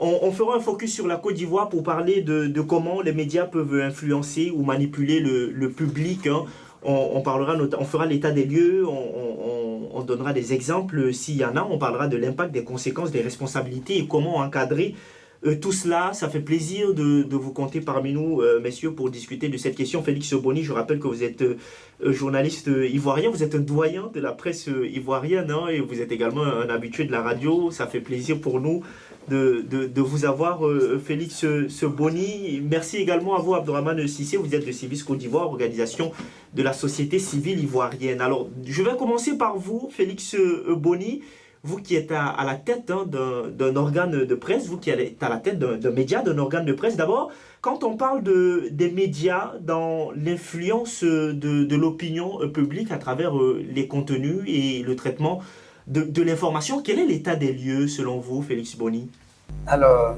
on fera un focus sur la Côte d'Ivoire pour parler de comment les médias peuvent influencer ou manipuler le public, hein. On parlera, on fera l'état des lieux, on donnera des exemples s'il y en a, on parlera de l'impact, des conséquences, des responsabilités et comment encadrer tout cela. Ça fait plaisir de vous compter parmi nous, messieurs, pour discuter de cette question. Félix Boni, je rappelle que vous êtes journaliste ivoirien, vous êtes un doyen de la presse ivoirienne, hein, et vous êtes également un habitué de la radio. Ça fait plaisir pour nous de vous avoir, Félix Boni. Merci également à vous, Abdourahmane Sissé. Vous êtes de Civis Côte d'Ivoire, organisation de la société civile ivoirienne. Alors, je vais commencer par vous, Félix Boni. Vous qui êtes à la tête, hein, d'un organe de presse, vous qui êtes à la tête d'un média, d'un organe de presse. D'abord, quand on parle des médias dans l'influence de l'opinion publique à travers les contenus et le traitement de l'information, quel est l'état des lieux selon vous, Félix Boni? Alors,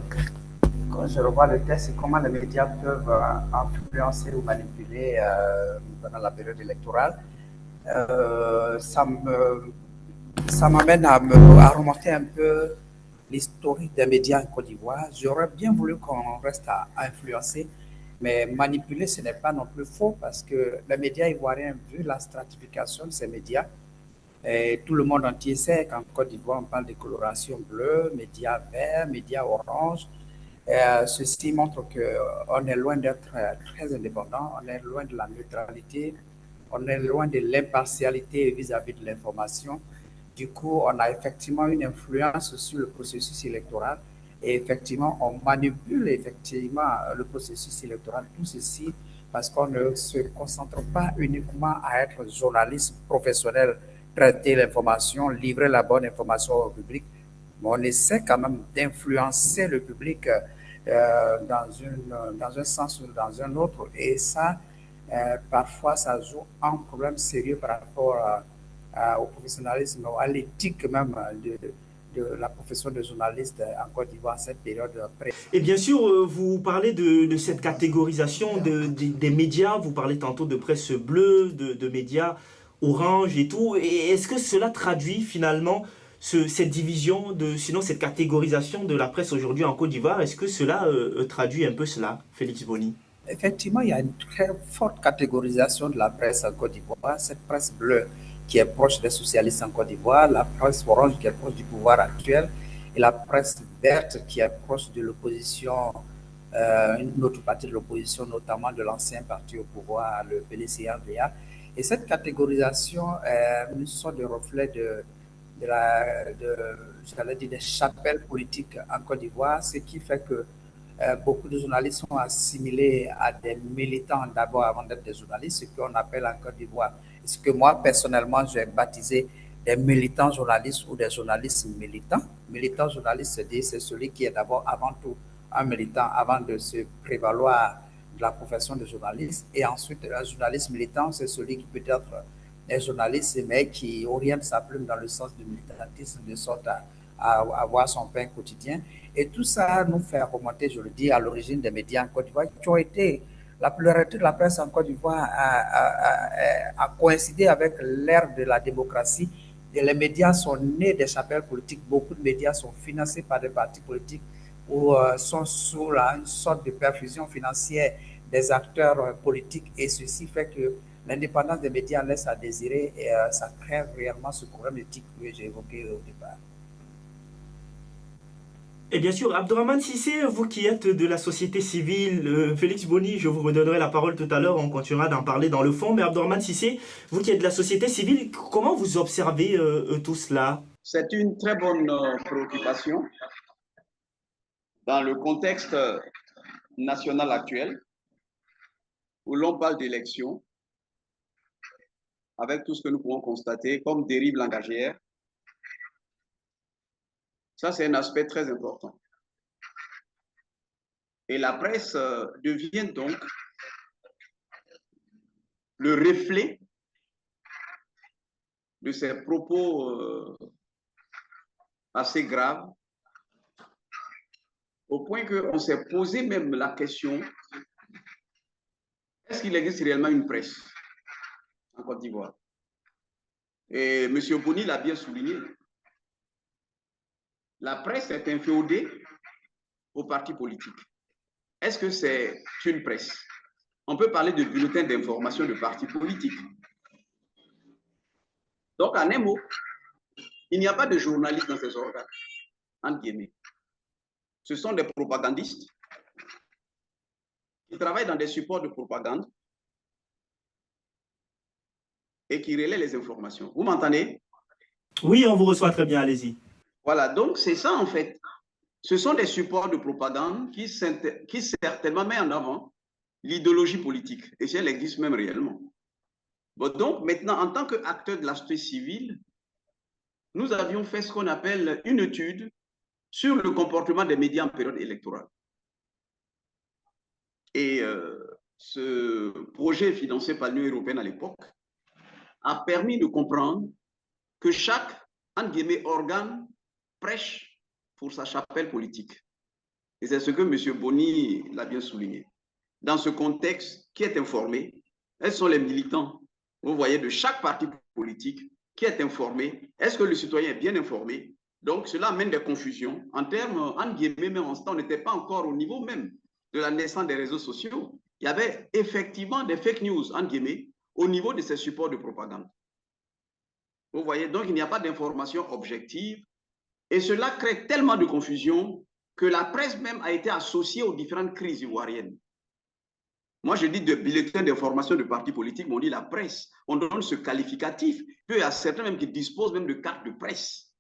quand je revois le texte, c'est comment les médias peuvent influencer ou manipuler pendant la période électorale. Ça m'amène à remonter un peu l'historique des médias en Côte d'Ivoire. J'aurais bien voulu qu'on reste à influencer, mais manipuler, ce n'est pas non plus faux parce que les médias ivoiriens, vu la stratification de ces médias, et tout le monde entier sait qu'en Côte d'Ivoire, on parle de coloration bleue, médias verts, médias orange. Ceci montre qu'on est loin d'être très indépendant, on est loin de la neutralité, on est loin de l'impartialité vis-à-vis de l'information. Du coup, on a effectivement une influence sur le processus électoral et effectivement, on manipule effectivement le processus électoral. Tout ceci parce qu'on ne se concentre pas uniquement à être journaliste professionnel, traiter l'information, livrer la bonne information au public, mais on essaie quand même d'influencer le public dans un sens ou dans un autre. Et ça, parfois, ça joue un problème sérieux par rapport au professionnalisme, à l'éthique même de la profession de journaliste en Côte d'Ivoire, cette période pré. Et bien sûr, vous parlez de cette catégorisation des médias, vous parlez tantôt de presse bleue, de médias orange et tout. Et est-ce que cela traduit finalement cette division, sinon cette catégorisation de la presse aujourd'hui en Côte d'Ivoire, est-ce que cela traduit un peu cela, Félix Boni? Effectivement, il y a une très forte catégorisation de la presse en Côte d'Ivoire. Cette presse bleue qui est proche des socialistes en Côte d'Ivoire, la presse orange qui est proche du pouvoir actuel et la presse verte qui est proche de l'opposition, une autre partie de l'opposition, notamment de l'ancien parti au pouvoir, le PLCRDA. Et cette catégorisation est une sorte de reflet j'allais dire, des chapelles politiques en Côte d'Ivoire, ce qui fait que beaucoup de journalistes sont assimilés à des militants d'abord avant d'être des journalistes, ce qu'on appelle en Côte d'Ivoire. Ce que moi, personnellement, j'ai baptisé des militants journalistes ou des journalistes militants. Militant journaliste, c'est celui qui est d'abord avant tout un militant avant de se prévaloir de la profession de journaliste. Et ensuite, un journaliste militant, c'est celui qui peut être un journaliste, mais qui oriente sa plume dans le sens du militantisme, de sorte à avoir son pain quotidien. Et tout ça nous fait remonter, je le dis, à l'origine des médias en Côte d'Ivoire, qui ont été, la pluralité de la presse en Côte d'Ivoire a coïncidé avec l'ère de la démocratie. Et les médias sont nés des chapelles politiques. Beaucoup de médias sont financés par des partis politiques ou sont sous une sorte de perfusion financière des acteurs politiques. Et ceci fait que l'indépendance des médias laisse à désirer et ça crée réellement ce problème éthique que j'ai évoqué au départ. Et bien sûr, Abdourahmane Sissé, vous qui êtes de la société civile, Félix Boni, je vous redonnerai la parole tout à l'heure, on continuera d'en parler dans le fond, mais Abdourahmane Sissé, vous qui êtes de la société civile, comment vous observez tout cela? C'est une très bonne préoccupation dans le contexte national actuel où l'on parle d'élections, avec tout ce que nous pouvons constater comme dérive langagière. Ça, c'est un aspect très important. Et la presse devient donc le reflet de ces propos assez graves, au point qu'on s'est posé même la question, est-ce qu'il existe réellement une presse en Côte d'Ivoire? Et M. Boni l'a bien souligné. La presse est inféodée aux partis politiques. Est-ce que c'est une presse? On peut parler de bulletins d'information de partis politiques. Donc, en un mot, il n'y a pas de journalistes dans ces organes, entre guillemets. Ce sont des propagandistes qui travaillent dans des supports de propagande et qui relaient les informations. Vous m'entendez? Oui, on vous reçoit très bien, allez-y. Voilà, donc c'est ça en fait. Ce sont des supports de propagande qui certainement mettent en avant l'idéologie politique, et si elle existe même réellement. Bon, donc maintenant, en tant qu'acteur de la société civile, nous avions fait ce qu'on appelle une étude sur le comportement des médias en période électorale. Et ce projet financé par l'Union européenne à l'époque a permis de comprendre que chaque, entre guillemets, organe prêche pour sa chapelle politique. Et c'est ce que M. Boni l'a bien souligné. Dans ce contexte, qui est informé? Quels sont les militants, vous voyez, de chaque parti politique qui est informé? Est-ce que le citoyen est bien informé? Donc, cela amène des confusions. En termes, entre guillemets, même en ce temps, on n'était pas encore au niveau même de la naissance des réseaux sociaux. Il y avait effectivement des fake news, entre guillemets, au niveau de ces supports de propagande. Vous voyez, donc il n'y a pas d'information objective. Et cela crée tellement de confusion que la presse même a été associée aux différentes crises ivoiriennes. Moi, je dis de bulletins d'information de partis politiques, mais on dit la presse. On donne ce qualificatif. Puis il y a certains même qui disposent même de cartes de presse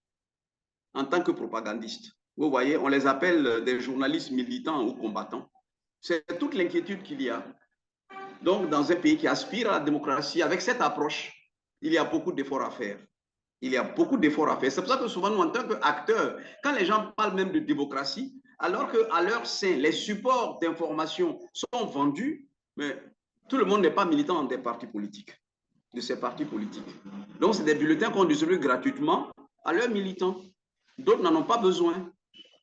en tant que propagandistes. Vous voyez, on les appelle des journalistes militants ou combattants. C'est toute l'inquiétude qu'il y a. Donc, dans un pays qui aspire à la démocratie, avec cette approche, il y a beaucoup d'efforts à faire. Il y a beaucoup d'efforts à faire. C'est pour ça que souvent, nous, en tant qu'acteurs, quand les gens parlent même de démocratie, alors qu'à leur sein, les supports d'information sont vendus, mais tout le monde n'est pas militant des partis politiques, de ces partis politiques. Donc, c'est des bulletins qu'on distribue gratuitement à leurs militants. D'autres n'en ont pas besoin,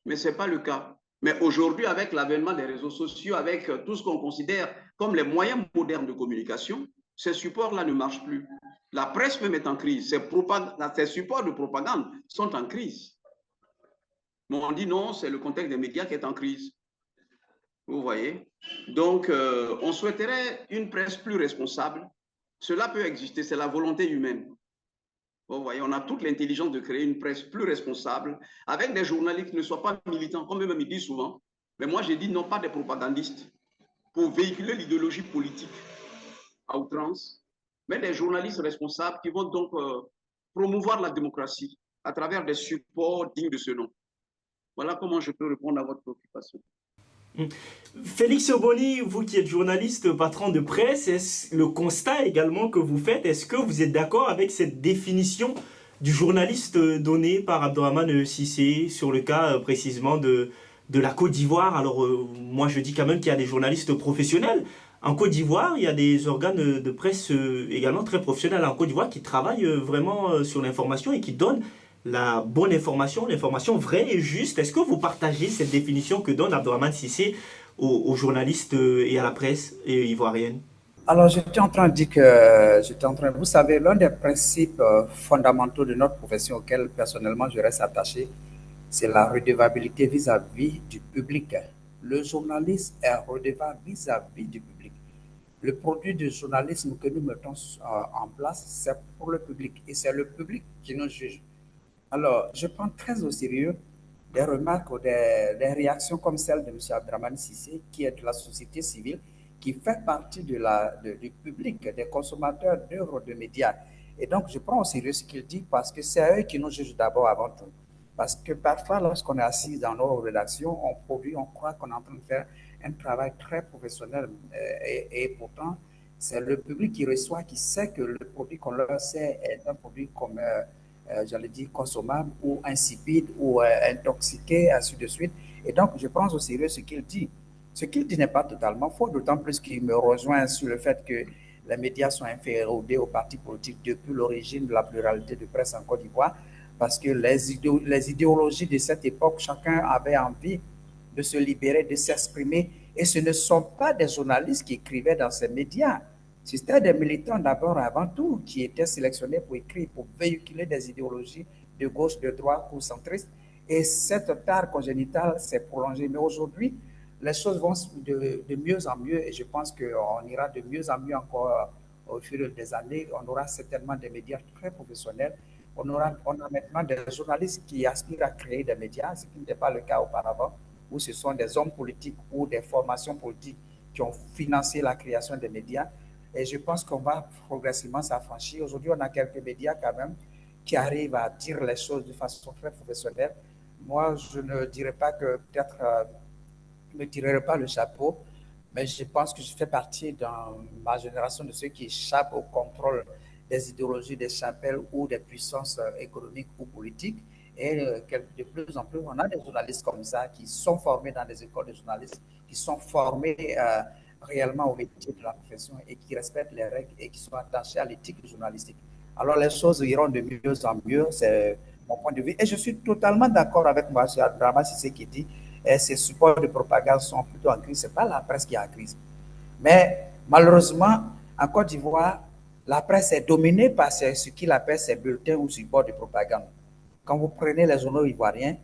mais ce n'est pas le cas. Mais aujourd'hui, avec l'avènement des réseaux sociaux, avec tout ce qu'on considère comme les moyens modernes de communication, ces supports-là ne marchent plus. La presse même est en crise. Ces supports de propagande sont en crise. Mais on dit non, c'est le contexte des médias qui est en crise. Vous voyez? Donc, on souhaiterait une presse plus responsable. Cela peut exister, c'est la volonté humaine. Vous voyez, on a toute l'intelligence de créer une presse plus responsable, avec des journalistes qui ne soient pas militants, comme eux-mêmes ils disent souvent. Mais moi, j'ai dit non pas des propagandistes, pour véhiculer l'idéologie politique à outrance, mais des journalistes responsables qui vont donc promouvoir la démocratie à travers des supports dignes de ce nom. Voilà comment je peux répondre à votre préoccupation. Félix Oboni, vous qui êtes journaliste, patron de presse, est-ce le constat également que vous faites, est-ce que vous êtes d'accord avec cette définition du journaliste donnée par Abdourahmane Cissé sur le cas précisément de la Côte d'Ivoire? Alors moi je dis quand même qu'il y a des journalistes professionnels. En Côte d'Ivoire, il y a des organes de presse également très professionnels en Côte d'Ivoire qui travaillent vraiment sur l'information et qui donnent la bonne information, l'information vraie et juste. Est-ce que vous partagez cette définition que donne Abdourahmane Cissé aux journalistes et à la presse ivoirienne? Alors, j'étais en train de dire que, vous savez, l'un des principes fondamentaux de notre profession auquel personnellement je reste attaché, c'est la redevabilité vis-à-vis du public. Le journaliste est redevable vis-à-vis du public. Le produit du journalisme que nous mettons en place, c'est pour le public et c'est le public qui nous juge. Alors, je prends très au sérieux des remarques ou des réactions comme celle de M. Abdourahmane Cissé, qui est de la société civile, qui fait partie du public, des consommateurs d'œuvres de médias. Et donc, je prends au sérieux ce qu'il dit parce que c'est eux qui nous jugent d'abord avant tout. Parce que parfois, lorsqu'on est assis dans nos rédactions, on croit qu'on est en train de faire un travail très professionnel. Et pourtant, c'est le public qui reçoit, qui sait que le produit qu'on leur sert est un produit comme... j'allais dire consommable ou insipide ou intoxiqué, ainsi de suite. Et donc, je prends au sérieux ce qu'il dit. Ce qu'il dit n'est pas totalement faux, d'autant plus qu'il me rejoint sur le fait que les médias sont inféodés aux partis politiques depuis l'origine de la pluralité de presse en Côte d'Ivoire, parce que les idéologies de cette époque, chacun avait envie de se libérer, de s'exprimer, et ce ne sont pas des journalistes qui écrivaient dans ces médias. C'était des militants d'abord avant tout qui étaient sélectionnés pour écrire, pour véhiculer des idéologies de gauche, de droite ou centristes. Et cette tare congénitale s'est prolongée. Mais aujourd'hui, les choses vont de mieux en mieux et je pense qu'on ira de mieux en mieux encore au fil des années. On aura certainement des médias très professionnels. On a maintenant des journalistes qui aspirent à créer des médias, ce qui n'était pas le cas auparavant, où ce sont des hommes politiques ou des formations politiques qui ont financé la création des médias. Et je pense qu'on va progressivement s'affranchir. Aujourd'hui, on a quelques médias quand même qui arrivent à dire les choses de façon très professionnelle. Moi, je ne dirais pas que peut-être je ne me tirerai pas le chapeau, mais je pense que je fais partie dans ma génération de ceux qui échappent au contrôle des idéologies, des chapelles ou des puissances économiques ou politiques. Et de plus en plus, on a des journalistes comme ça qui sont formés dans des écoles de journalistes, qui sont formés réellement au métier de la profession et qui respectent les règles et qui sont attachés à l'éthique journalistique. Alors les choses iront de mieux en mieux, c'est mon point de vue. Et je suis totalement d'accord avec M. Abdrahmane Cissé qui dit que ces supports de propagande sont plutôt en crise. Ce n'est pas la presse qui est en crise. Mais malheureusement, en Côte d'Ivoire, la presse est dominée par ce qu'il appelle ces bulletins ou supports de propagande. Quand vous prenez les journaux ivoiriens,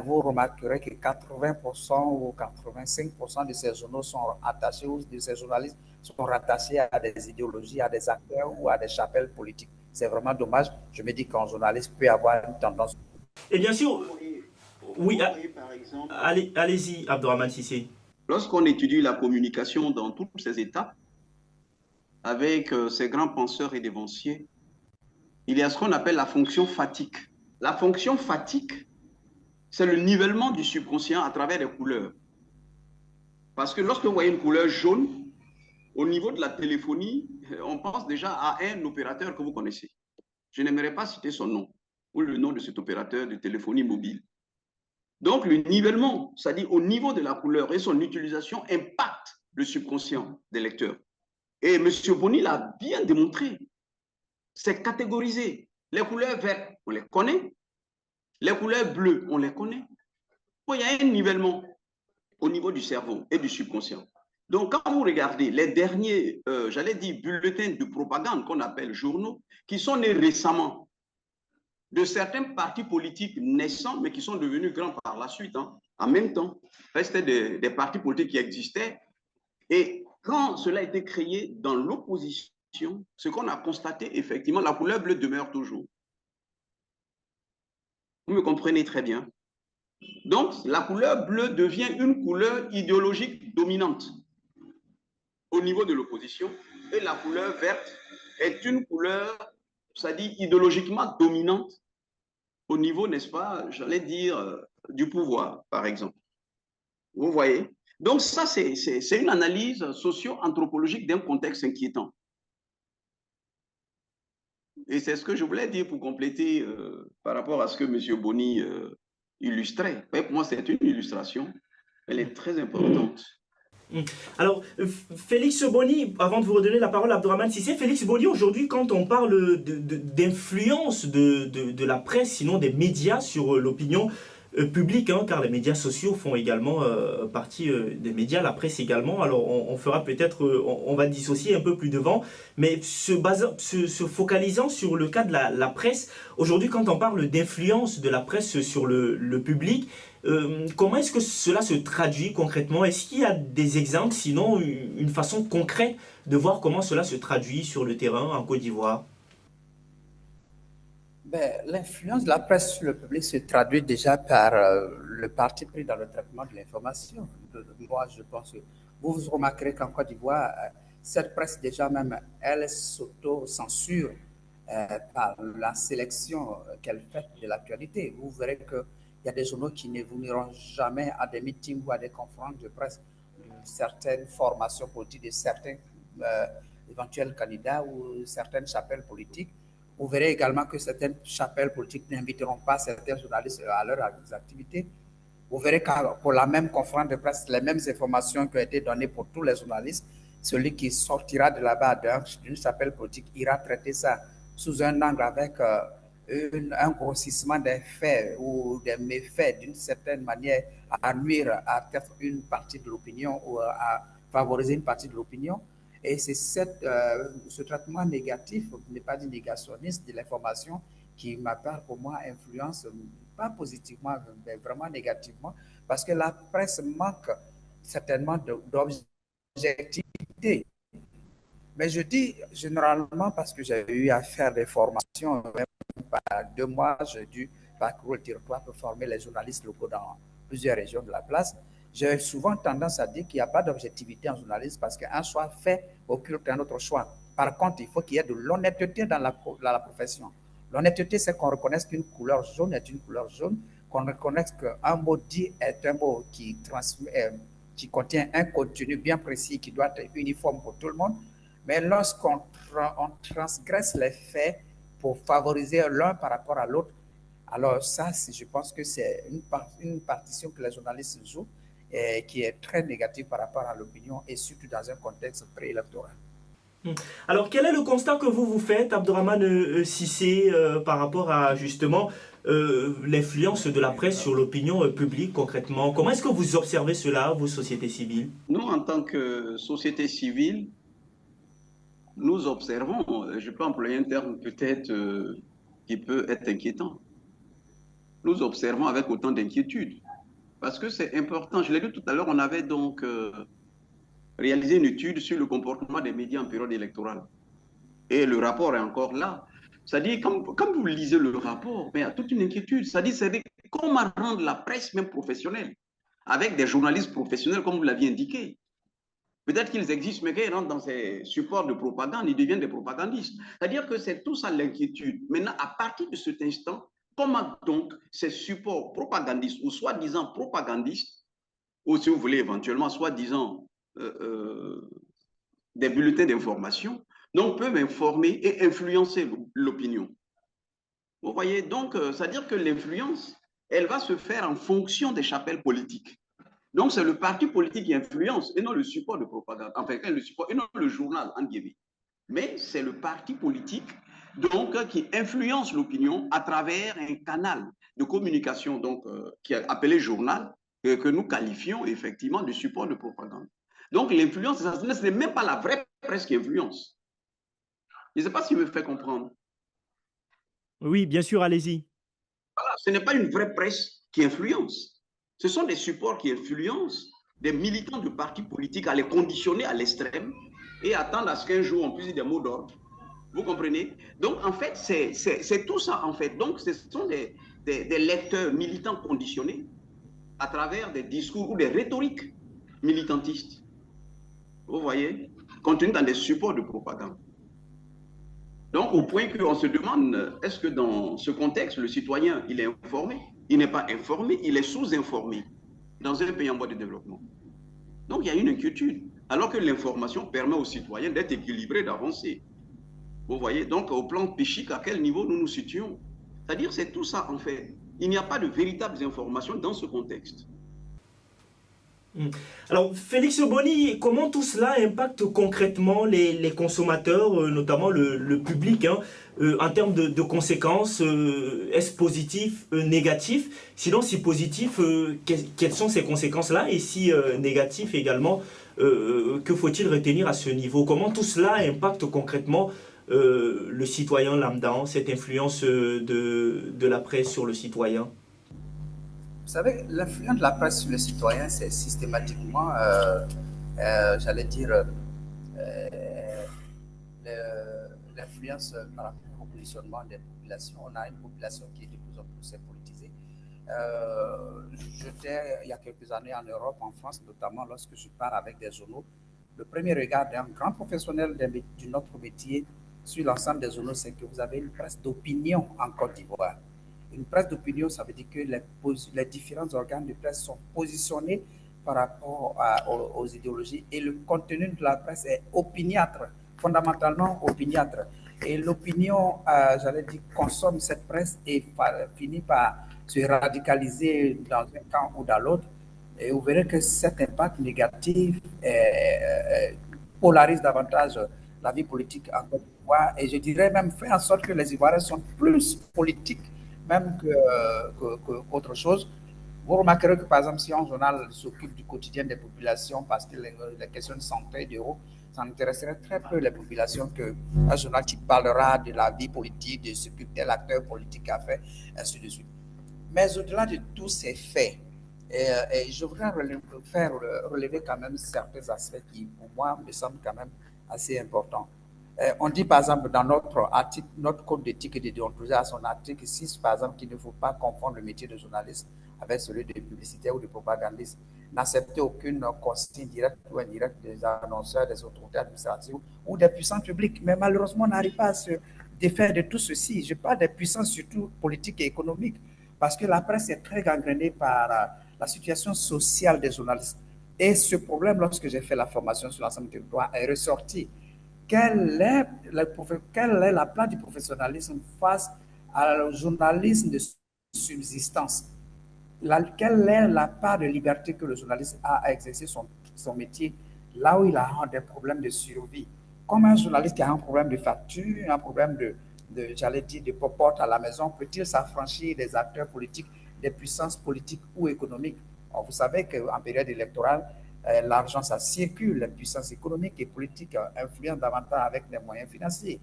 vous remarquerez que 80% ou 85% de ces journaux sont attachés, ou de ces journalistes sont rattachés à des idéologies, à des acteurs ou à des chapelles politiques. C'est vraiment dommage. Je me dis qu'un journaliste peut avoir une tendance. Et bien sûr, oui, allez-y, Abdrahmane Cissé. Lorsqu'on étudie la communication dans toutes ses étapes, avec ces grands penseurs et dévanciers, il y a ce qu'on appelle la fonction fatigue. La fonction fatigue, c'est le nivellement du subconscient à travers les couleurs. Parce que lorsque vous voyez une couleur jaune, au niveau de la téléphonie, on pense déjà à un opérateur que vous connaissez. Je n'aimerais pas citer son nom ou le nom de cet opérateur de téléphonie mobile. Donc, le nivellement, c'est-à-dire au niveau de la couleur et son utilisation impacte le subconscient des lecteurs. Et M. Boni l'a bien démontré. C'est catégorisé. Les couleurs vertes, on les connaît. Les couleurs bleues, on les connaît. Bon, il y a un nivellement au niveau du cerveau et du subconscient. Donc, quand vous regardez les derniers, j'allais dire, bulletins de propagande qu'on appelle journaux, qui sont nés récemment de certains partis politiques naissants, mais qui sont devenus grands par la suite, hein, en même temps. C'était des partis politiques qui existaient. Et quand cela a été créé dans l'opposition, ce qu'on a constaté, effectivement, la couleur bleue demeure toujours. Vous me comprenez très bien. Donc, la couleur bleue devient une couleur idéologique dominante au niveau de l'opposition, et la couleur verte est une couleur, c'est-à-dire idéologiquement dominante au niveau, n'est-ce pas, j'allais dire, du pouvoir, par exemple. Vous voyez? Donc ça, c'est une analyse socio-anthropologique d'un contexte inquiétant. Et c'est ce que je voulais dire pour compléter par rapport à ce que M. Boni illustrait. Pour moi, c'est une illustration. Elle est très importante. Alors, Félix Boni, avant de vous redonner la parole à Abdrahmane Cissé, Félix Boni, aujourd'hui, quand on parle d'influence de la presse, sinon des médias sur l'opinion publique, hein, car les médias sociaux font également partie des médias, la presse également, alors on fera peut-être, on va dissocier un peu plus devant, mais se focalisant sur le cas de la presse, aujourd'hui, quand on parle d'influence de la presse sur le public, comment est-ce que cela se traduit concrètement? Est-ce qu'il y a des exemples, sinon une façon concrète de voir comment cela se traduit sur le terrain en Côte d'Ivoire? L'influence de la presse sur le public se traduit déjà par le parti pris dans le traitement de l'information. Moi, je pense que vous remarquerez qu'en Côte d'Ivoire, cette presse déjà même, elle s'auto-censure par la sélection qu'elle fait de l'actualité. Vous verrez qu'il y a des journaux qui ne vous n'iront jamais à des meetings ou à des conférences de presse de certaines formations politiques, de certains éventuels candidats ou certaines chapelles politiques. Vous verrez également que certaines chapelles politiques n'inviteront pas certains journalistes à leurs activités. Vous verrez que pour la même conférence de presse, les mêmes informations qui ont été données pour tous les journalistes, celui qui sortira de là-bas d'une chapelle politique ira traiter ça sous un angle avec un grossissement des faits ou des méfaits d'une certaine manière à nuire à peut-être une partie de l'opinion ou à favoriser une partie de l'opinion. Et c'est ce traitement négatif, pour ne pas dire négationniste de l'information qui m'apparaît pour moi influence pas positivement, mais vraiment négativement, parce que la presse manque certainement d'objectivité. Mais je dis généralement parce que j'ai eu à faire des formations, même par 2 mois, j'ai dû parcourir le territoire pour former les journalistes locaux dans plusieurs régions de la place. J'ai souvent tendance à dire qu'il n'y a pas d'objectivité en journalisme parce qu'un choix fait occulte un autre choix. Par contre, il faut qu'il y ait de l'honnêteté dans la profession. L'honnêteté, c'est qu'on reconnaisse qu'une couleur jaune est une couleur jaune, qu'on reconnaisse qu'un mot dit est un mot qui contient un contenu bien précis qui doit être uniforme pour tout le monde. Mais lorsqu'on transgresse les faits pour favoriser l'un par rapport à l'autre, alors ça, je pense que c'est une partition que les journalistes jouent et qui est très négative par rapport à l'opinion et surtout dans un contexte préélectoral. Alors, quel est le constat que vous faites, Abdourahmane Cissé, par rapport à justement l'influence de la presse sur l'opinion publique concrètement? Comment est-ce que vous observez cela, vos sociétés civiles? Nous, en tant que société civile, nous observons, je peux employer un terme peut-être qui peut être inquiétant, nous observons avec autant d'inquiétude, parce que c'est important. Je l'ai dit tout à l'heure, on avait donc réalisé une étude sur le comportement des médias en période électorale. Et le rapport est encore là. C'est-à-dire, quand vous lisez le rapport, mais il y a toute une inquiétude. C'est-à-dire, comment rendre la presse même professionnelle, avec des journalistes professionnels, comme vous l'aviez indiqué. Peut-être qu'ils existent, mais quand ils rentrent dans ces supports de propagande, ils deviennent des propagandistes. C'est-à-dire que c'est tout ça l'inquiétude. Maintenant, à partir de cet instant, comment donc ces supports propagandistes ou soi-disant propagandistes, ou si vous voulez éventuellement soi-disant des bulletins d'information, donc peuvent informer et influencer l'opinion. Vous voyez, donc, c'est-à-dire que l'influence, elle va se faire en fonction des chapelles politiques. Donc, c'est le parti politique qui influence et non le support de propagande, enfin, le support, et non le journal, en guillemets. Mais c'est le parti politique, donc, qui influence l'opinion à travers un canal de communication, donc, qui est appelé journal, que nous qualifions effectivement de support de propagande. Donc, l'influence, ce n'est même pas la vraie presse qui influence. Je ne sais pas si me fait comprendre. Oui, bien sûr, allez-y. Voilà, ce n'est pas une vraie presse qui influence. Ce sont des supports qui influencent des militants de partis politiques à les conditionner à l'extrême et attendre à ce qu'un jour on puisse dire des mots d'ordre. Vous comprenez? Donc, en fait, c'est tout ça, en fait. Donc, ce sont des lecteurs militants conditionnés à travers des discours ou des rhétoriques militantistes. Vous voyez? Contenus dans des supports de propagande. Donc, au point qu'on se demande, est-ce que dans ce contexte, le citoyen, il est informé? Il n'est pas informé, il est sous-informé dans un pays en voie de développement. Donc, il y a une inquiétude, alors que l'information permet aux citoyens d'être équilibrés, d'avancer. Vous voyez, donc au plan psychique, à quel niveau nous nous situons? C'est-à-dire, c'est tout ça en fait. Il n'y a pas de véritables informations dans ce contexte. Alors, Félix Boni, comment tout cela impacte concrètement les consommateurs, notamment le public, hein, en termes de conséquences? Est-ce positif, négatif? Sinon, si positif, quelles sont ces conséquences-là? Et si négatif également, que faut-il retenir à ce niveau? Comment tout cela impacte concrètement le citoyen lambda, cette influence de la presse sur le citoyen? Vous savez, l'influence de la presse sur les citoyens, c'est systématiquement, j'allais dire, l'influence par rapport au positionnement des populations. On a une population qui est de plus en plus politisée. J'étais il y a quelques années en Europe, en France notamment, lorsque je pars avec des journaux. Le premier regard d'un grand professionnel de notre métier sur l'ensemble des journaux, c'est que vous avez une presse d'opinion en Côte d'Ivoire. Une presse d'opinion, ça veut dire que les différents organes de presse sont positionnés par rapport aux idéologies et le contenu de la presse est opiniâtre, fondamentalement opiniâtre. Et l'opinion, j'allais dire, consomme cette presse et finit par se radicaliser dans un camp ou dans l'autre. Et vous verrez que cet impact négatif polarise davantage la vie politique en Côte d'Ivoire et je dirais même fait en sorte que les Ivoiriens sont plus politiques même qu'autre chose. Vous remarquerez que, par exemple, si un journal s'occupe du quotidien des populations parce que les questions de santé, d'euros, ça intéresserait très peu les populations qu'un journal qui parlera de la vie politique, de ce que tel acteur politique a fait, ainsi de suite. Mais au-delà de tous ces faits, et je voudrais relever quand même certains aspects qui, pour moi, me semblent quand même assez importants. On dit par exemple dans notre article, notre code d'éthique et de déontologie à son article 6, par exemple, qu'il ne faut pas confondre le métier de journaliste avec celui de publicitaire ou de propagandiste. N'accepter aucune consigne directe ou indirecte des annonceurs, des autorités administratives ou des puissances publiques. Mais malheureusement, on n'arrive pas à se défaire de tout ceci. Je parle des puissances surtout politiques et économiques, parce que la presse est très gangrénée par la situation sociale des journalistes. Et ce problème, lorsque j'ai fait la formation sur l'ensemble du territoire, est ressorti. Quelle est la place du professionnalisme face au journalisme de subsistance? Quelle est la part de liberté que le journaliste a à exercer son métier là où il a des problèmes de survie? Comme un journaliste qui a un problème de facture, un problème j'allais dire, de popote à la maison, peut-il s'affranchir des acteurs politiques, des puissances politiques ou économiques? Alors, vous savez qu'en période électorale, l'argent, ça circule, les puissances économiques et politiques influent davantage avec les moyens financiers.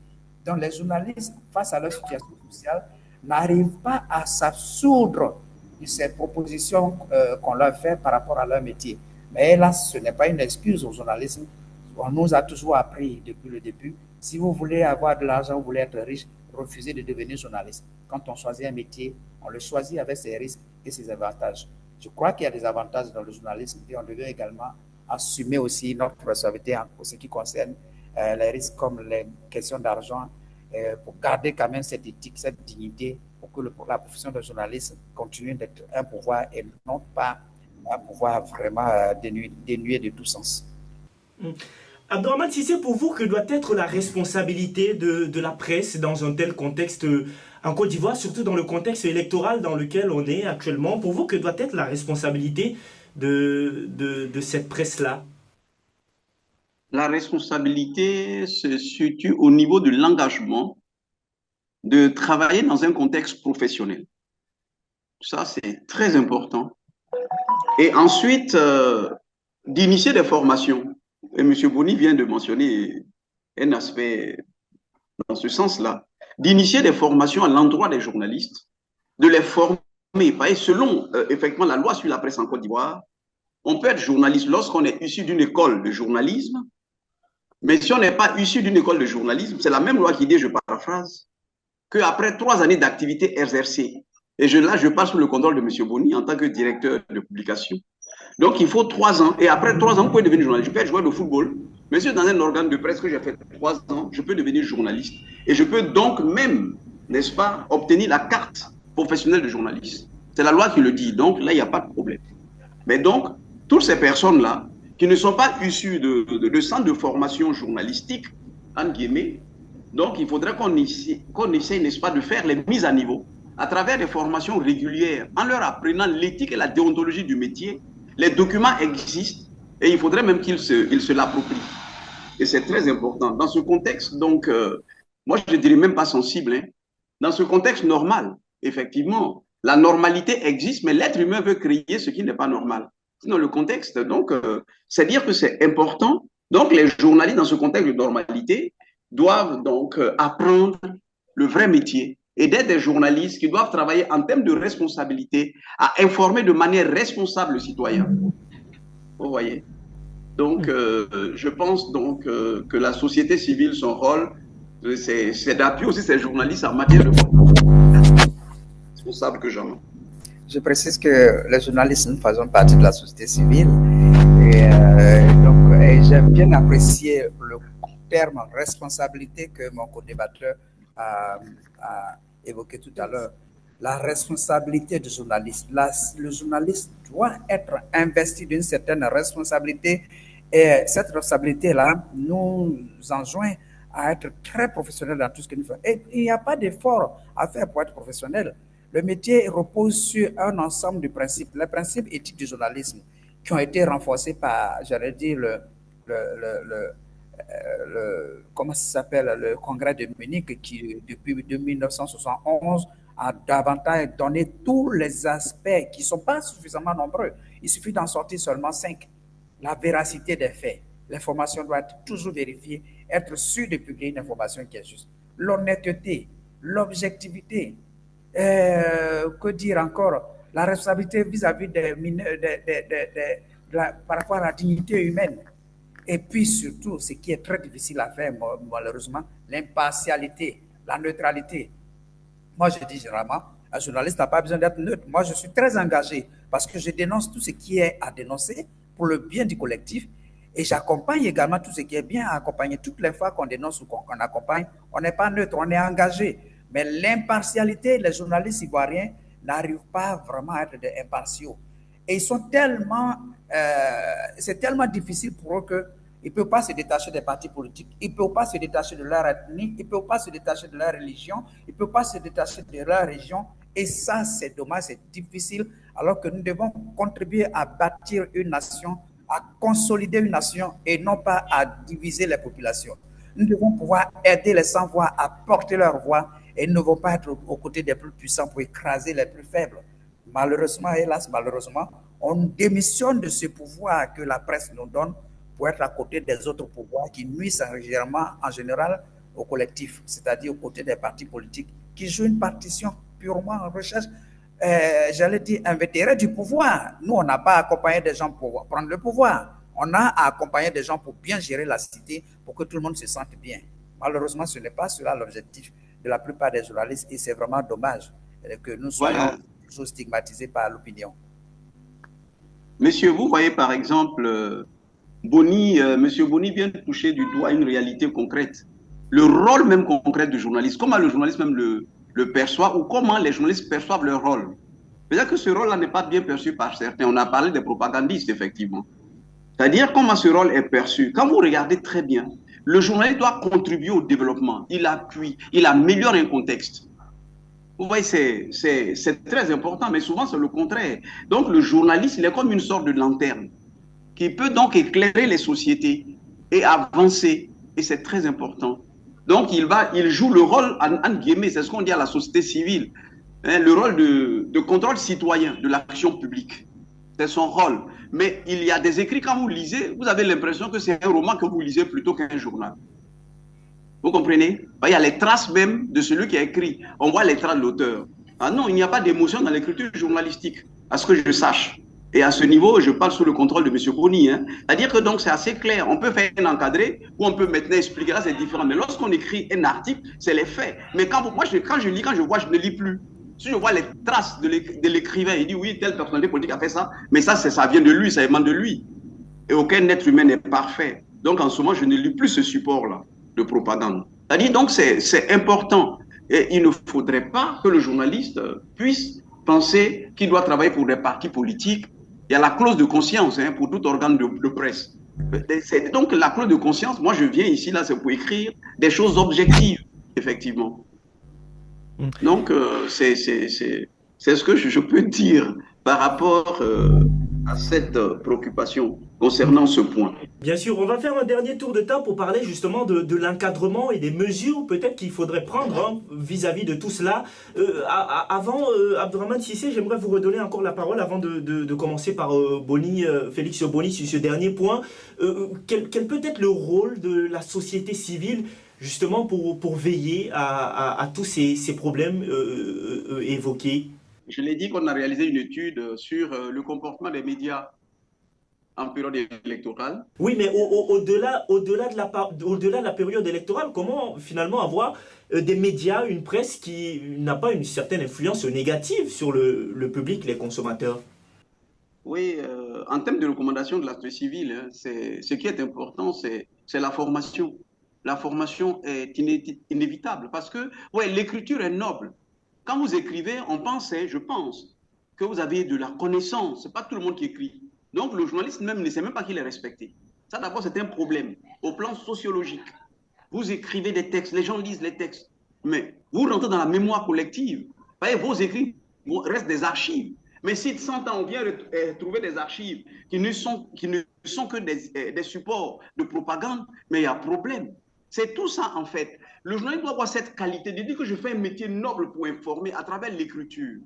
Donc, les journalistes, face à leur situation sociale, n'arrivent pas à s'absoudre de ces propositions qu'on leur fait par rapport à leur métier. Mais là, ce n'est pas une excuse au journalisme. On nous a toujours appris depuis le début, si vous voulez avoir de l'argent, vous voulez être riche, refusez de devenir journaliste. Quand on choisit un métier, on le choisit avec ses risques et ses avantages. Je crois qu'il y a des avantages dans le journalisme et on devait également assumer aussi notre responsabilité en ce qui concerne les risques comme les questions d'argent pour garder quand même cette éthique, cette dignité pour que la profession de journaliste continue d'être un pouvoir et non pas un pouvoir vraiment dénué de tout sens. Abdourahmane Cissé, pour vous, que doit être la responsabilité de la presse dans un tel contexte en Côte d'Ivoire, surtout dans le contexte électoral dans lequel on est actuellement? Pour vous, que doit être la responsabilité de cette presse-là? La responsabilité se situe au niveau de l'engagement de travailler dans un contexte professionnel. Ça, c'est très important. Et ensuite, d'initier des formations. Et M. Boni vient de mentionner un aspect dans ce sens-là, d'initier des formations à l'endroit des journalistes, de les former. Et selon effectivement la loi sur la presse en Côte d'Ivoire, on peut être journaliste lorsqu'on est issu d'une école de journalisme, mais si on n'est pas issu d'une école de journalisme, c'est la même loi qui dit, je paraphrase, qu'après 3 années d'activité exercée, et là je passe sous le contrôle de M. Boni en tant que directeur de publication, donc il faut 3 ans, et après 3 ans, vous pouvez devenir journaliste. Je peux être joueur de football, mais si dans un organe de presse que j'ai fait 3 ans, je peux devenir journaliste. Et je peux donc même, n'est-ce pas, obtenir la carte professionnelle de journaliste. C'est la loi qui le dit, donc là, il n'y a pas de problème. Mais donc, toutes ces personnes-là, qui ne sont pas issues de centres de formation journalistique, entre guillemets, donc il faudrait qu'on essaye, n'est-ce pas, de faire les mises à niveau à travers des formations régulières, en leur apprenant l'éthique et la déontologie du métier. Les documents existent et il faudrait même qu'ils se l'approprient. Et c'est très important. Dans ce contexte, donc, moi, je ne dirais même pas sensible. Hein. Dans ce contexte normal, effectivement, la normalité existe, mais l'être humain veut créer ce qui n'est pas normal. Sinon, le contexte, donc, c'est dire que c'est important. Donc, les journalistes, dans ce contexte de normalité, doivent donc apprendre le vrai métier et d'être des journalistes qui doivent travailler en termes de responsabilité à informer de manière responsable le citoyen. Vous voyez? Donc, je pense donc que la société civile, son rôle, c'est d'appuyer aussi ces journalistes en matière de responsable que j'en ai. Je précise que les journalistes, nous faisons partie de la société civile et j'ai bien apprécié le terme responsabilité que mon co-débatteur a évoqué tout à l'heure. La responsabilité du journaliste. Le journaliste doit être investi d'une certaine responsabilité et cette responsabilité-là nous enjoint à être très professionnel dans tout ce que nous faisons. Et il n'y a pas d'effort à faire pour être professionnel. Le métier repose sur un ensemble de principes, les principes éthiques du journalisme qui ont été renforcés par, j'allais dire, comment ça s'appelle, le congrès de Munich qui, depuis 1971, a davantage donné tous les aspects qui ne sont pas suffisamment nombreux. Il suffit d'en sortir seulement 5. La véracité des faits. L'information doit être toujours vérifiée, être sûr de publier une information qui est juste. L'honnêteté, l'objectivité, Que dire encore? La responsabilité vis-à-vis des mineurs, par rapport à la dignité humaine. Et puis surtout, ce qui est très difficile à faire, malheureusement, l'impartialité, la neutralité. Moi, je dis généralement, un journaliste n'a pas besoin d'être neutre. Moi, je suis très engagé parce que je dénonce tout ce qui est à dénoncer pour le bien du collectif et j'accompagne également tout ce qui est bien à accompagner. Toutes les fois qu'on dénonce ou qu'on accompagne, on n'est pas neutre, on est engagé. Mais l'impartialité, les journalistes ivoiriens n'arrivent pas vraiment à être impartiaux. Et ils sont tellement, c'est tellement difficile pour eux que ils ne peuvent pas se détacher des partis politiques, ils ne peuvent pas se détacher de leur ethnie, ils ne peuvent pas se détacher de leur religion, ils ne peuvent pas se détacher de leur région. Et ça, c'est dommage, c'est difficile, alors que nous devons contribuer à bâtir une nation, à consolider une nation et non pas à diviser les populations. Nous devons pouvoir aider les sans-voix à porter leur voix et nous ne devons pas être aux côtés des plus puissants pour écraser les plus faibles. Malheureusement, hélas, malheureusement, on démissionne de ce pouvoir que la presse nous donne pour être à côté des autres pouvoirs qui nuisent en général au collectif, c'est-à-dire aux côtés des partis politiques qui jouent une partition purement en recherche, j'allais dire, invétérée du pouvoir. Nous, on n'a pas accompagné des gens pour prendre le pouvoir. On a accompagné des gens pour bien gérer la cité, pour que tout le monde se sente bien. Malheureusement, ce n'est pas cela l'objectif de la plupart des journalistes et c'est vraiment dommage que nous soyons toujours stigmatisés par l'opinion. Monsieur, vous voyez par exemple, Monsieur Boni vient de toucher du doigt une réalité concrète. Le rôle même concret du journaliste, comment le journaliste même le perçoit ou comment les journalistes perçoivent leur rôle. C'est-à-dire que ce rôle-là n'est pas bien perçu par certains. On a parlé des propagandistes, effectivement. C'est-à-dire comment ce rôle est perçu. Quand vous regardez très bien, le journaliste doit contribuer au développement. Il appuie, il améliore un contexte. Vous voyez, c'est très important, mais souvent c'est le contraire. Donc le journaliste, il est comme une sorte de lanterne qui peut donc éclairer les sociétés et avancer. Et c'est très important. Donc il joue le rôle, en guillemets, c'est ce qu'on dit à la société civile, hein, le rôle de contrôle citoyen de l'action publique. C'est son rôle. Mais il y a des écrits, quand vous lisez, vous avez l'impression que c'est un roman que vous lisez plutôt qu'un journal. Vous comprenez? Il y a les traces même de celui qui a écrit. On voit les traces de l'auteur. Ah non, il n'y a pas d'émotion dans l'écriture journalistique, à ce que je sache. Et à ce niveau, je parle sous le contrôle de M. Boni. Hein. C'est-à-dire que donc c'est assez clair. On peut faire un encadré ou on peut maintenant expliquer. Là, c'est différent. Mais lorsqu'on écrit un article, c'est les faits. Mais quand je lis, quand je vois, je ne lis plus. Si je vois les traces de l'écrivain, il dit oui, telle personnalité politique a fait ça. Mais ça vient de lui, ça émane de lui. Et aucun être humain n'est parfait. Donc en ce moment, je ne lis plus ce support-là de propagande. C'est-à-dire donc c'est important. Et il ne faudrait pas que le journaliste puisse penser qu'il doit travailler pour des partis politiques. Il y a la clause de conscience hein, pour tout organe de presse. Donc la clause de conscience, moi je viens ici, là, c'est pour écrire des choses objectives, effectivement. Donc c'est ce que je peux dire par rapport à cette préoccupation concernant ce point. Bien sûr, on va faire un dernier tour de table pour parler justement de l'encadrement et des mesures peut-être qu'il faudrait prendre vis-à-vis de tout cela. Avant, Abdourahmane Cissé, j'aimerais vous redonner encore la parole avant de commencer par Félix Boni sur ce dernier point. Quel peut être le rôle de la société civile justement pour veiller à tous ces problèmes évoqués? Je l'ai dit qu'on a réalisé une étude sur le comportement des médias en période électorale. Oui, mais au-delà de la période électorale, comment finalement avoir des médias, une presse qui n'a pas une certaine influence négative sur le public, les consommateurs? Oui, en termes de recommandation de la société civile, hein, ce qui est important, c'est la formation. La formation est inévitable parce que ouais, l'écriture est noble. Quand vous écrivez, je pense, que vous avez de la connaissance. Ce n'est pas tout le monde qui écrit. Donc, le journaliste même ne sait même pas qu'il est respecté. Ça, d'abord, c'est un problème au plan sociologique. Vous écrivez des textes, les gens lisent les textes, mais vous rentrez dans la mémoire collective. Voyez, vos écrits restent des archives. Mais si de 100 ans, on vient trouver des archives qui ne sont que des supports de propagande, mais il y a problème. C'est tout ça, en fait. Le journaliste doit avoir cette qualité de dire que je fais un métier noble pour informer à travers l'écriture.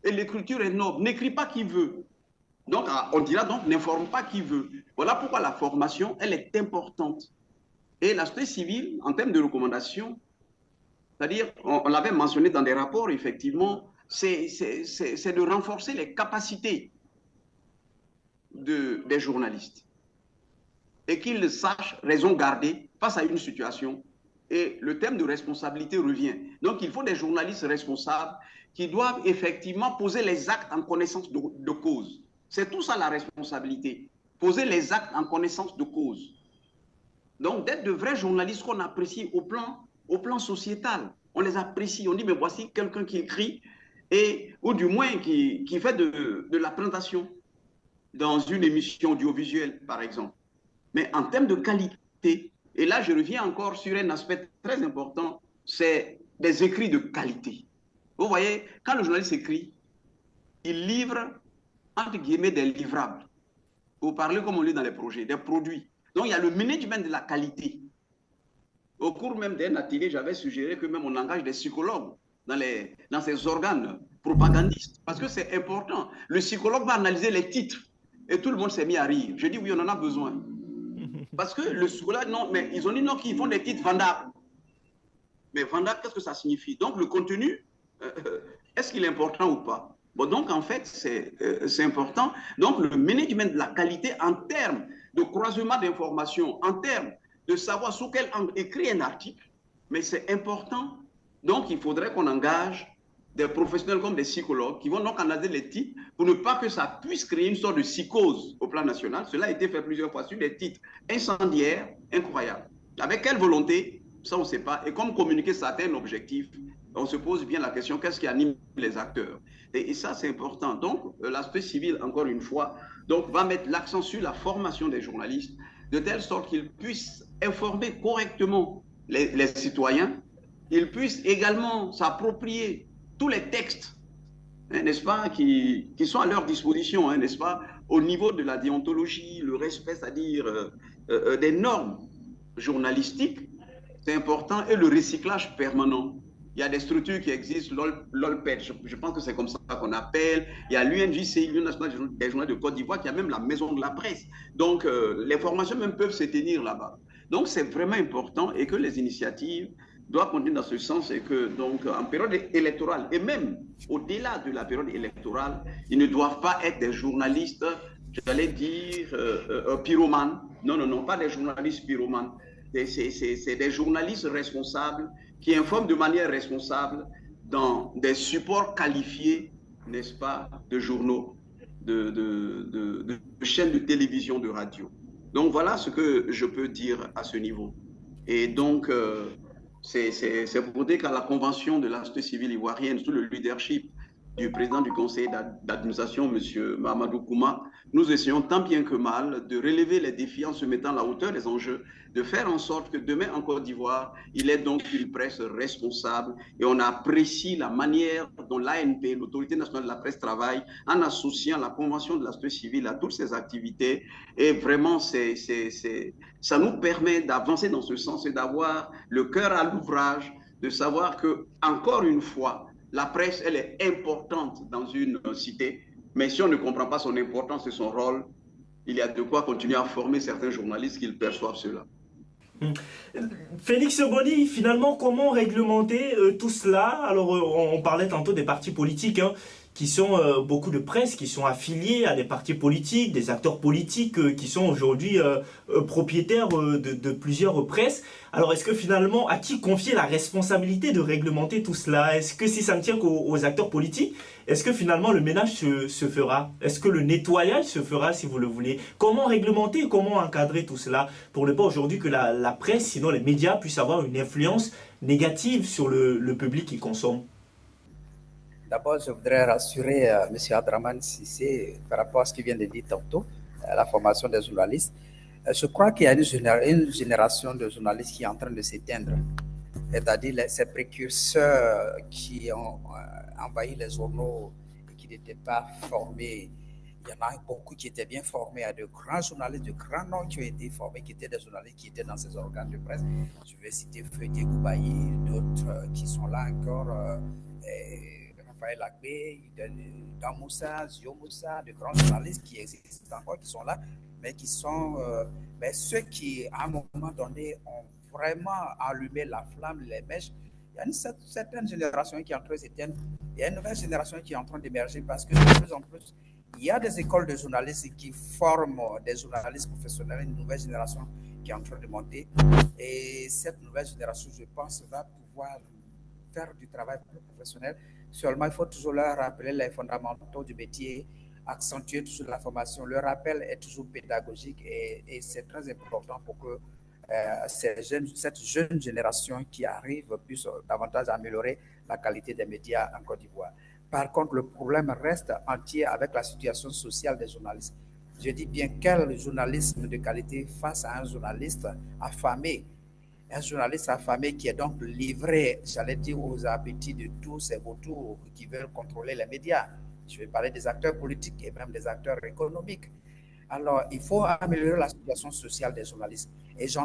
Et l'écriture est noble. N'écrit pas qui veut. Donc, on dira donc, n'informe pas qui veut. Voilà pourquoi la formation, elle est importante. Et la société civile, en termes de recommandations, C'est-à-dire, on l'avait mentionné dans des rapports, effectivement, c'est de renforcer les capacités des journalistes et qu'ils sachent raison garder face à une situation. Et le thème de responsabilité revient. Donc, il faut des journalistes responsables qui doivent effectivement poser les actes en connaissance de cause. C'est tout ça la responsabilité. Poser les actes en connaissance de cause. Donc, d'être de vrais journalistes qu'on apprécie au plan sociétal. On les apprécie. On dit, mais voici quelqu'un qui écrit, ou du moins qui fait de la présentation dans une émission audiovisuelle, par exemple. Mais en termes de qualité, et là, je reviens encore sur un aspect très important, c'est des écrits de qualité. Vous voyez, quand le journaliste écrit, il livre, entre guillemets, des livrables. Vous parlez, comme on lit dans les projets, des produits. Donc, il y a le management de la qualité. Au cours même d'un atelier, j'avais suggéré que même on engage des psychologues dans ces organes propagandistes. Parce que c'est important. Le psychologue va analyser les titres. Et tout le monde s'est mis à rire. Je dis, oui, on en a besoin. Parce que le psychologue, non, mais ils ont dit non, qu'ils font des titres vendables. Mais vendable, qu'est-ce que ça signifie? Donc, le contenu, est-ce qu'il est important ou pas? Bon, donc, en fait, c'est important. Donc, le management de la qualité en termes de croisement d'informations, en termes de savoir sous quel angle écrire un article, mais c'est important. Donc, il faudrait qu'on engage des professionnels comme des psychologues qui vont donc analyser les titres pour ne pas que ça puisse créer une sorte de psychose au plan national. Cela a été fait plusieurs fois sur des titres incendiaires, incroyables. Avec quelle volonté? Ça, on ne sait pas. Et comme communiquer certains objectifs, on se pose bien la question, qu'est-ce qui anime les acteurs? Et ça, c'est important. Donc, l'aspect civil, encore une fois, donc, va mettre l'accent sur la formation des journalistes, de telle sorte qu'ils puissent informer correctement les citoyens, ils puissent également s'approprier tous les textes, hein, n'est-ce pas, qui sont à leur disposition, hein, n'est-ce pas, au niveau de la déontologie, le respect, c'est-à-dire des normes journalistiques, c'est important, et le recyclage permanent. Il y a des structures qui existent, l'OLPED, je pense que c'est comme ça qu'on appelle. Il y a l'UNJC, l'Union nationale des journalistes de Côte d'Ivoire, qui a même la maison de la presse. Donc, les formations même peuvent se tenir là-bas. Donc, c'est vraiment important et que les initiatives doivent continuer dans ce sens et que, donc, en période électorale et même au-delà de la période électorale, ils ne doivent pas être des journalistes, j'allais dire, pyromanes. Non, non, non, pas des journalistes pyromanes. C'est des journalistes responsables qui informent de manière responsable dans des supports qualifiés, n'est-ce pas, de journaux, de chaînes de télévision, de radio. Donc voilà ce que je peux dire à ce niveau. Et donc, c'est pour dire qu'à la convention de la société civile ivoirienne, sous le leadership du président du conseil d'administration, M. Mahamadou Kouma, nous essayons tant bien que mal de relever les défis en se mettant à la hauteur des enjeux, de faire en sorte que demain en Côte d'Ivoire, il y ait donc une presse responsable et on apprécie la manière dont l'ANP, l'Autorité nationale de la presse, travaille en associant la convention de la société civile à toutes ces activités. Et vraiment, ça nous permet d'avancer dans ce sens et d'avoir le cœur à l'ouvrage, de savoir que, encore une fois, la presse, elle est importante dans une cité, mais si on ne comprend pas son importance et son rôle, il y a de quoi continuer à former certains journalistes qui perçoivent cela. Félix Boni, finalement, comment réglementer tout cela? Alors, on parlait tantôt des partis politiques, hein, qui sont beaucoup de presse, qui sont affiliés à des partis politiques, des acteurs politiques qui sont aujourd'hui propriétaires de plusieurs presses. Alors, est-ce que finalement, à qui confier la responsabilité de réglementer tout cela? Est-ce que si ça ne tient qu'aux acteurs politiques, est-ce que finalement le ménage se fera? Est-ce que le nettoyage se fera, si vous le voulez? Comment réglementer, comment encadrer tout cela pour ne pas aujourd'hui que la presse, sinon les médias, puissent avoir une influence négative sur le public qui consomme? D'abord, je voudrais rassurer M. Adraman Sissé par rapport à ce qu'il vient de dire tantôt, la formation des journalistes. Je crois qu'il y a une génération de journalistes qui est en train de s'éteindre, c'est-à-dire ces précurseurs qui ont envahi les journaux et qui n'étaient pas formés. Il y en a beaucoup qui étaient bien formés, à de grands journalistes, de grands noms qui ont été formés, qui étaient des journalistes qui étaient dans ces organes de presse. Je vais citer Feuille Goubaï, d'autres qui sont là encore. Raphaël Lagbe, Dan Moussa, Zio Moussa, de grands journalistes qui existent encore, qui sont là, mais qui sont ceux qui, à un moment donné, ont vraiment allumé la flamme, les mèches, Il y a une certaine génération qui est en train d'éteindre. Il y a une nouvelle génération qui est en train d'émerger parce que de plus en plus, il y a des écoles de journalistes qui forment des journalistes professionnels, une nouvelle génération qui est en train de monter. Et cette nouvelle génération, je pense, va pouvoir faire du travail professionnel. Seulement, il faut toujours leur rappeler les fondamentaux du métier, accentuer toujours la formation. Le rappel est toujours pédagogique et c'est très important pour que cette jeune génération qui arrive puisse davantage améliorer la qualité des médias en Côte d'Ivoire. Par contre, le problème reste entier avec la situation sociale des journalistes. Je dis bien quel journalisme de qualité face à un journaliste affamé. Un journaliste affamé qui est donc livré, j'allais dire, aux appétits de tous ces vautours qui veulent contrôler les médias. Je vais parler des acteurs politiques et même des acteurs économiques. Alors, il faut améliorer la situation sociale des journalistes. Et je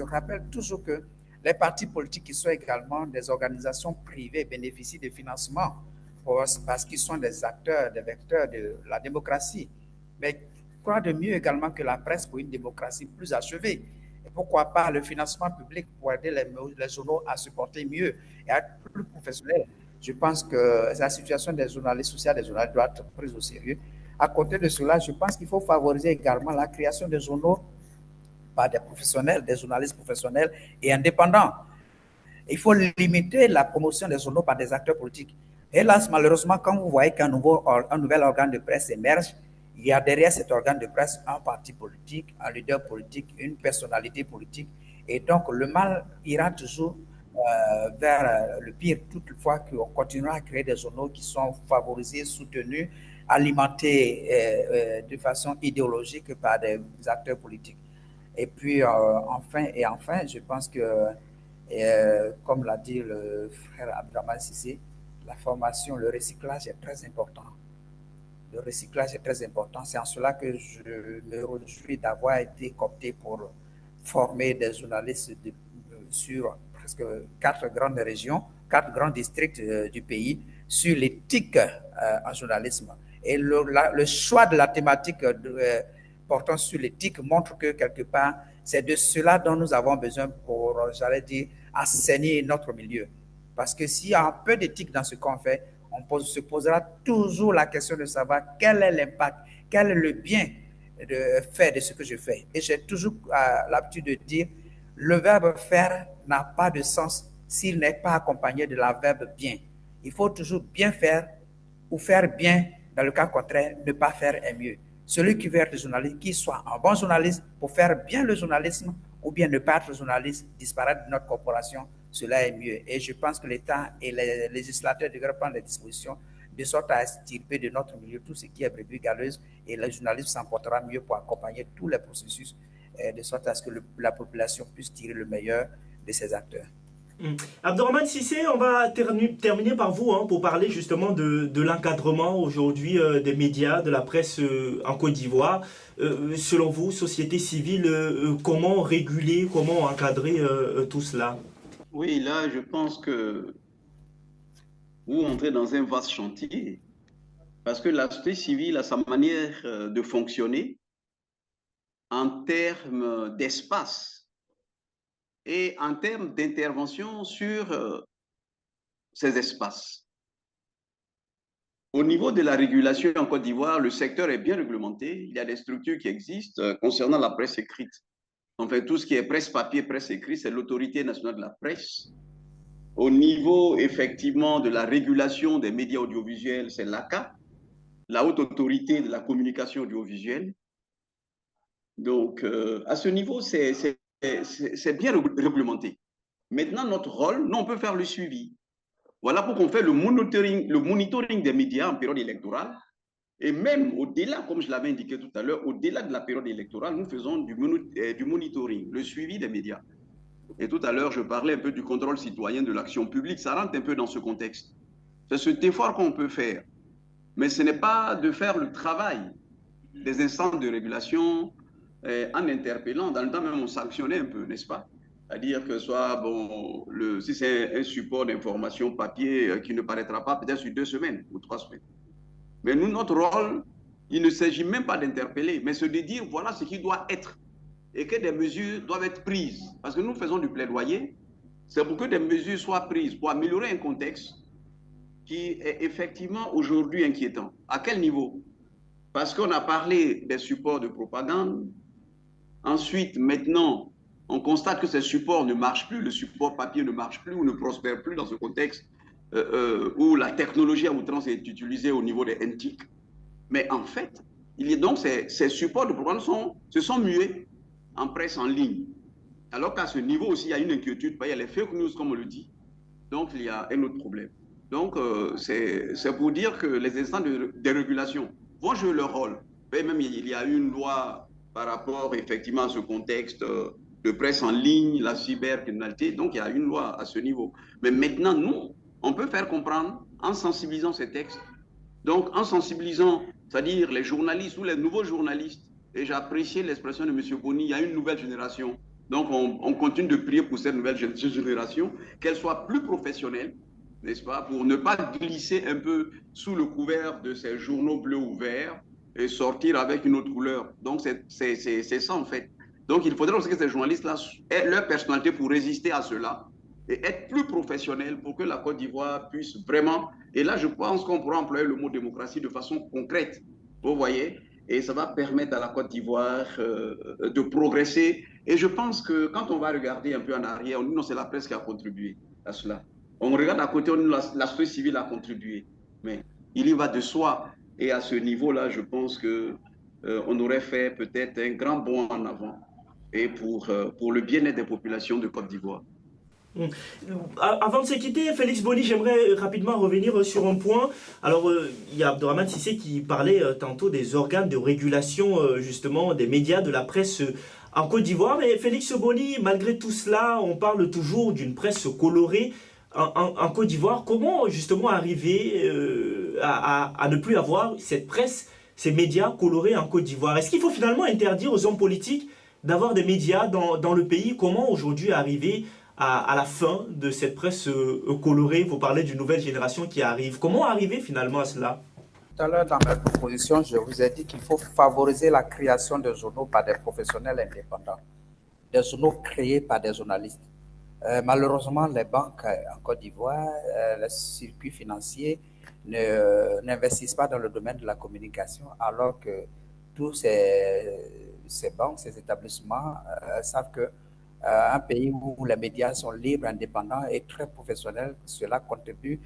rappelle toujours que les partis politiques qui sont également des organisations privées bénéficient de financement parce qu'ils sont des acteurs, des vecteurs de la démocratie. Mais quoi de mieux également que la presse pour une démocratie plus achevée? Et pourquoi pas le financement public pour aider les journaux à se porter mieux et à être plus professionnels? Je pense que la situation des journalistes sociaux, des journalistes doit être prise au sérieux. À côté de cela, je pense qu'il faut favoriser également la création de journaux par des professionnels, des journalistes professionnels et indépendants. Il faut limiter la promotion des journaux par des acteurs politiques. Hélas, malheureusement, quand vous voyez qu'un nouvel organe de presse émerge, il y a derrière cet organe de presse un parti politique, un leader politique, une personnalité politique. Et donc, le mal ira toujours vers le pire, toutefois qu'on continuera à créer des journaux qui sont favorisés, soutenus, alimentés de façon idéologique par des acteurs politiques. Et puis, enfin, je pense que, comme l'a dit le frère Abdraman Sissé, la formation, le recyclage est très important. Le recyclage est très important. C'est en cela que je me réjouis d'avoir été coopté pour former des journalistes sur presque 4 grandes régions, 4 grands districts du pays sur l'éthique en journalisme. Et le choix de la thématique portant sur l'éthique montre que quelque part, c'est de cela dont nous avons besoin pour, j'allais dire, assainir notre milieu. Parce que s'il y a un peu d'éthique dans ce qu'on fait, on se posera toujours la question de savoir quel est l'impact, quel est le bien de faire de ce que je fais. Et j'ai toujours l'habitude de dire, le verbe faire n'a pas de sens s'il n'est pas accompagné de la verbe bien. Il faut toujours bien faire ou faire bien. Dans le cas contraire, ne pas faire est mieux. Celui qui veut être journaliste, qu'il soit un bon journaliste pour faire bien le journalisme ou bien ne pas être journaliste, disparaître de notre corporation, cela est mieux. Et je pense que l'État et les législateurs devraient prendre des dispositions de sorte à extirper de notre milieu tout ce qui est brebis galeuse et le journalisme s'en portera mieux pour accompagner tous les processus de sorte à ce que la population puisse tirer le meilleur de ces acteurs. Abdraman Sissé, on va terminer par vous pour parler justement de l'encadrement aujourd'hui des médias, de la presse en Côte d'Ivoire. Selon vous, société civile, comment réguler, comment encadrer tout cela? Oui, là, je pense que vous entrez dans un vaste chantier parce que la société civile a sa manière de fonctionner en termes d'espace et en termes d'intervention sur ces espaces. Au niveau de la régulation en Côte d'Ivoire, le secteur est bien réglementé. Il y a des structures qui existent concernant la presse écrite. Enfin, tout ce qui est presse papier, presse écrite, c'est l'autorité nationale de la presse. Au niveau, effectivement, de la régulation des médias audiovisuels, c'est l'ACA, la haute autorité de la communication audiovisuelle. Donc, à ce niveau, c'est bien réglementé. Maintenant, notre rôle, nous, on peut faire le suivi. Voilà pourquoi on fait le monitoring des médias en période électorale. Et même au-delà, comme je l'avais indiqué tout à l'heure, au-delà de la période électorale, nous faisons du monitoring, le suivi des médias. Et tout à l'heure, je parlais un peu du contrôle citoyen de l'action publique. Ça rentre un peu dans ce contexte. C'est cet effort qu'on peut faire. Mais ce n'est pas de faire le travail des instances de régulation en interpellant. Dans le temps même, on sanctionnait un peu, n'est-ce pas? C'est-à-dire que soit, bon, si c'est un support d'information papier qui ne paraîtra pas peut-être sur 2 semaines ou 3 semaines. Mais nous, notre rôle, il ne s'agit même pas d'interpeller, mais c'est de dire voilà ce qui doit être et que des mesures doivent être prises. Parce que nous faisons du plaidoyer c'est pour que des mesures soient prises pour améliorer un contexte qui est effectivement aujourd'hui inquiétant. À quel niveau? Parce qu'on a parlé des supports de propagande. Ensuite, maintenant, on constate que ces supports ne marchent plus, le support papier ne marche plus ou ne prospère plus dans ce contexte où la technologie à outrance est utilisée au niveau des NTIC. Mais en fait, donc ces supports de propagande se sont mués en presse en ligne. Alors qu'à ce niveau aussi, il y a une inquiétude, il y a les fake news, comme on le dit. Donc, il y a un autre problème. Donc, c'est pour dire que les instances de dérégulation vont jouer leur rôle. Et même, il y a une loi par rapport, effectivement, à ce contexte de presse en ligne, la cybercriminalité. Donc, il y a une loi à ce niveau. Mais maintenant, nous, on peut faire comprendre en sensibilisant ces textes. Donc, en sensibilisant, c'est-à-dire les journalistes ou les nouveaux journalistes, et j'ai apprécié l'expression de M. Boni, il y a une nouvelle génération. Donc, on continue de prier pour cette nouvelle génération, qu'elle soit plus professionnelle, n'est-ce pas, pour ne pas glisser un peu sous le couvert de ces journaux bleus ou verts et sortir avec une autre couleur. Donc, c'est ça, en fait. Donc, il faudrait aussi que ces journalistes-là aient leur personnalité pour résister à cela et être plus professionnels pour que la Côte d'Ivoire puisse vraiment... Et là, je pense qu'on pourra employer le mot démocratie de façon concrète, vous voyez, et ça va permettre à la Côte d'Ivoire de progresser. Et je pense que quand on va regarder un peu en arrière, on dit non, c'est la presse qui a contribué à cela. On regarde à côté, on dit la société civile a contribué. Mais il y va de soi. Et à ce niveau-là, je pense qu'on aurait fait peut-être un grand bond en avant et pour le bien-être des populations de Côte d'Ivoire. Avant de se quitter, Félix Boni, j'aimerais rapidement revenir sur un point. Alors, il y a Abdourahmane Cissé qui parlait tantôt des organes de régulation, justement, des médias, de la presse en Côte d'Ivoire. Mais Félix Boni, malgré tout cela, on parle toujours d'une presse colorée en Côte d'Ivoire. Comment, justement, arriver à ne plus avoir cette presse, ces médias colorés en Côte d'Ivoire? Est-ce qu'il faut finalement interdire aux hommes politiques d'avoir des médias dans le pays? Comment aujourd'hui arriver à la fin de cette presse colorée? Vous parlez d'une nouvelle génération qui arrive. Comment arriver finalement à cela? Tout à l'heure, dans ma proposition, je vous ai dit qu'il faut favoriser la création de journaux par des professionnels indépendants, des journaux créés par des journalistes. Malheureusement, les banques en Côte d'Ivoire, les circuits financiers n'investissent pas dans le domaine de la communication, alors que tous ces banques, ces établissements savent que un pays où les médias sont libres, indépendants et très professionnels, cela contribue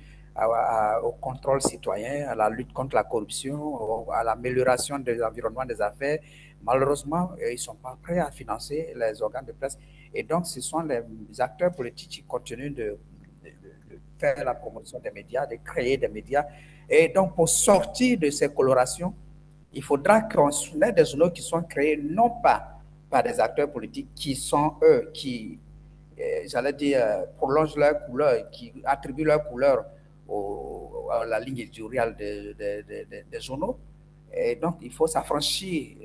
au contrôle citoyen, à la lutte contre la corruption, à l'amélioration de l'environnement des affaires. Malheureusement, ils ne sont pas prêts à financer les organes de presse. Et donc, ce sont les acteurs politiques qui continuent de faire la promotion des médias, de créer des médias. Et donc, pour sortir de ces colorations, il faudra qu'on ait des journaux qui sont créés non pas par des acteurs politiques qui sont eux qui, j'allais dire, prolongent leur couleur, qui attribuent leur couleur à la ligne éditoriale des journaux. Et donc, il faut s'affranchir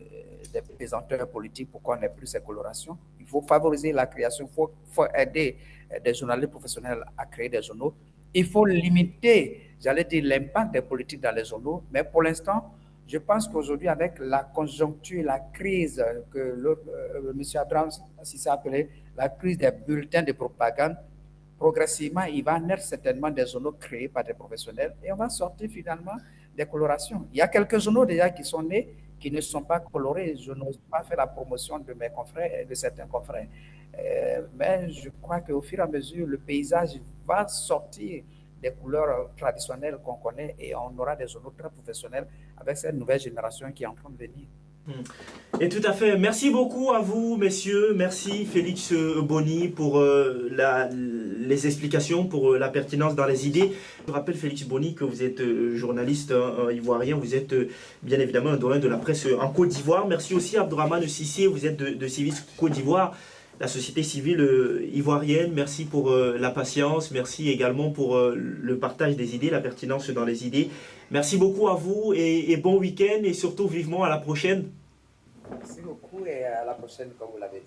des présenteurs politiques pour qu'on n'ait plus ces colorations. Il faut favoriser la création, il faut aider des journalistes professionnels à créer des journaux. Il faut limiter, j'allais dire, l'impact des politiques dans les journaux. Mais pour l'instant, je pense qu'aujourd'hui, avec la conjoncture, la crise que M. Abraham s'est appelé la crise des bulletins de propagande, progressivement, il va naître certainement des journaux créés par des professionnels et on va sortir finalement des colorations. Il y a quelques journaux déjà qui sont nés, qui ne sont pas colorés. Je n'ose pas faire la promotion de mes confrères et de certains confrères. Mais je crois qu'au fur et à mesure, le paysage va sortir des couleurs traditionnelles qu'on connaît et on aura des journaux très professionnels avec cette nouvelle génération qui est en train de venir. Et tout à fait. Merci beaucoup à vous, messieurs. Merci Félix Boni pour les explications, pour la pertinence dans les idées. Je rappelle, Félix Boni, que vous êtes journaliste ivoirien. Vous êtes bien évidemment un doyen de la presse en Côte d'Ivoire. Merci aussi à Abdourahmane Cissé. Vous êtes de Civis Côte d'Ivoire, la société civile ivoirienne. Merci pour la patience. Merci également pour le partage des idées, la pertinence dans les idées. Merci beaucoup à vous et bon week-end et surtout vivement à la prochaine. Merci beaucoup et à la prochaine, comme vous l'avez dit.